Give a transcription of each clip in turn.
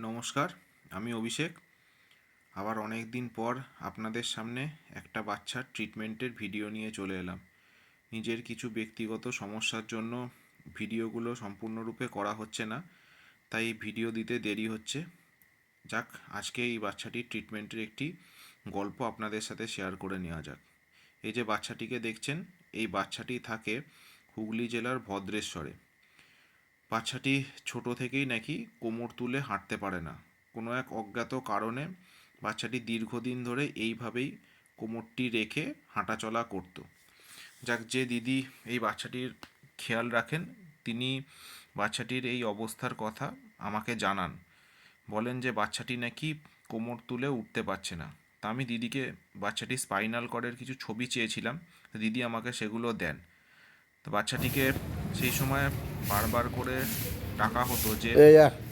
নমস্কার, আমি অভিষেক। আবার অনেক দিন পর আপনাদের সামনে একটা বাচ্চার ট্রিটমেন্টের ভিডিও নিয়ে চলে এলাম। নিজের কিছু ব্যক্তিগত সমস্যার জন্য ভিডিওগুলো সম্পূর্ণরূপে করা হচ্ছে না, তাই ভিডিও দিতে দেরি হচ্ছে। যাক, আজকে এই বাচ্চাটির ট্রিটমেন্টের একটি গল্প আপনাদের সাথে শেয়ার করে নেওয়া যাক। এই যে বাচ্চাটিকে দেখছেন, এই বাচ্চাটি থাকে হুগলি জেলার ভদ্রেশ্বরে। বাচ্চাটি ছোট থেকেই নাকি কোমর তুলে হাঁটতে পারে না। কোনো এক অজ্ঞাত কারণে বাচ্চাটি দীর্ঘদিন ধরে এইভাবেই কোমরটি রেখে হাঁটাচলা করত। যাক, যে দিদি এই বাচ্চাটির খেয়াল রাখেন, তিনি বাচ্চাটির এই অবস্থার কথা আমাকে জানান। বলেন যে বাচ্চাটি নাকি কোমর তুলে উঠতে পারছে না। তা আমি দিদিকে বাচ্চাটির স্পাইনাল কর্ডের কিছু ছবি চেয়েছিলাম, দিদি আমাকে সেগুলো দেন। তো বাচ্চাটিকে সেই সময় বারবার করে ডাকা হতো যে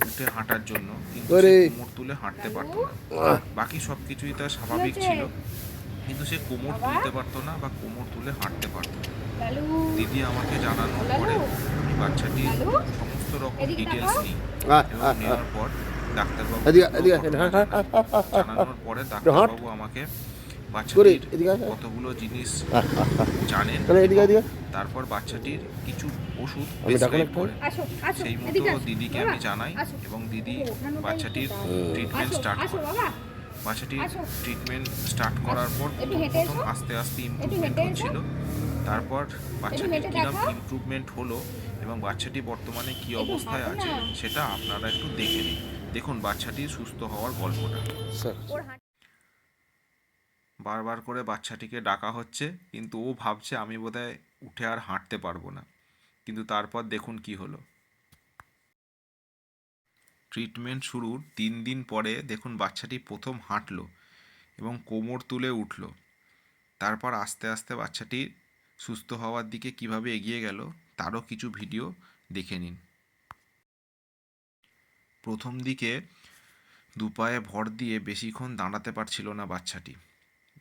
উঠে হাঁটার জন্য, কিন্তু সে কোমর তুলে হাঁটতে পারতো না। বাকি সব কিছুই তার স্বাভাবিক ছিল, কিন্তু সে কোমর তুলতে পারতো না বা কোমর তুলে হাঁটতে পারতো না। দিদি আমাকে জানানোর পরে আমি বাচ্চাটির সমস্ত রকম ডিটেলস নিই এবং নেওয়ার পর ডাক্তারবাবু জানানোর পরে ডাক্তারবাবু আমাকে বাচ্চাটির কতগুলো জিনিস জানেন, তারপর বাচ্চাটির কিছু ওষুধ প্রেসক্রাইব করেন। সেই মতো দিদিকে আমি জানাই এবং দিদি বাচ্চাটির ট্রিটমেন্ট স্টার্ট করে। বাচ্চাটির ট্রিটমেন্ট স্টার্ট করার পর প্রথম আস্তে আস্তে ইমপ্রুভমেন্ট হচ্ছিল। তারপর বাচ্চাটির কীরকম ইমপ্রুভমেন্ট হলো এবং বাচ্চাটি বর্তমানে কী অবস্থায় আছে সেটা আপনারা একটু দেখে নিন। দেখুন বাচ্চাটির সুস্থ হওয়ার গল্পটা। বারবার করে বাচ্চাটিকে ডাকা হচ্ছে, কিন্তু ও ভাবছে আমি বোধহয় উঠে আর হাঁটতে পারবো না। কিন্তু তারপর দেখুন কি হলো। ট্রিটমেন্ট শুরুর 3 দিন পরে দেখুন বাচ্চাটি প্রথম হাঁটলো এবং কোমর তুলে উঠল। তারপর আস্তে আস্তে বাচ্চাটি সুস্থ হওয়ার দিকে কিভাবে এগিয়ে গেল তারও কিছু ভিডিও দেখে নিন। প্রথম দিকে দুপায়ে ভর দিয়ে বেশিক্ষণ দাঁড়াতে পারছিল না বাচ্চাটি।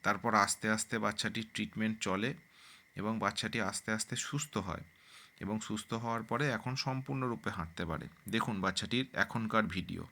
তারপর আস্তে আস্তে বাচ্চাটির ট্রিটমেন্ট চলে এবং বাচ্চাটি আস্তে আস্তে সুস্থ হয় এবং সুস্থ হওয়ার পরে এখন সম্পূর্ণরূপে হাঁটতে পারে। দেখুন বাচ্চাটির এখনকার ভিডিও।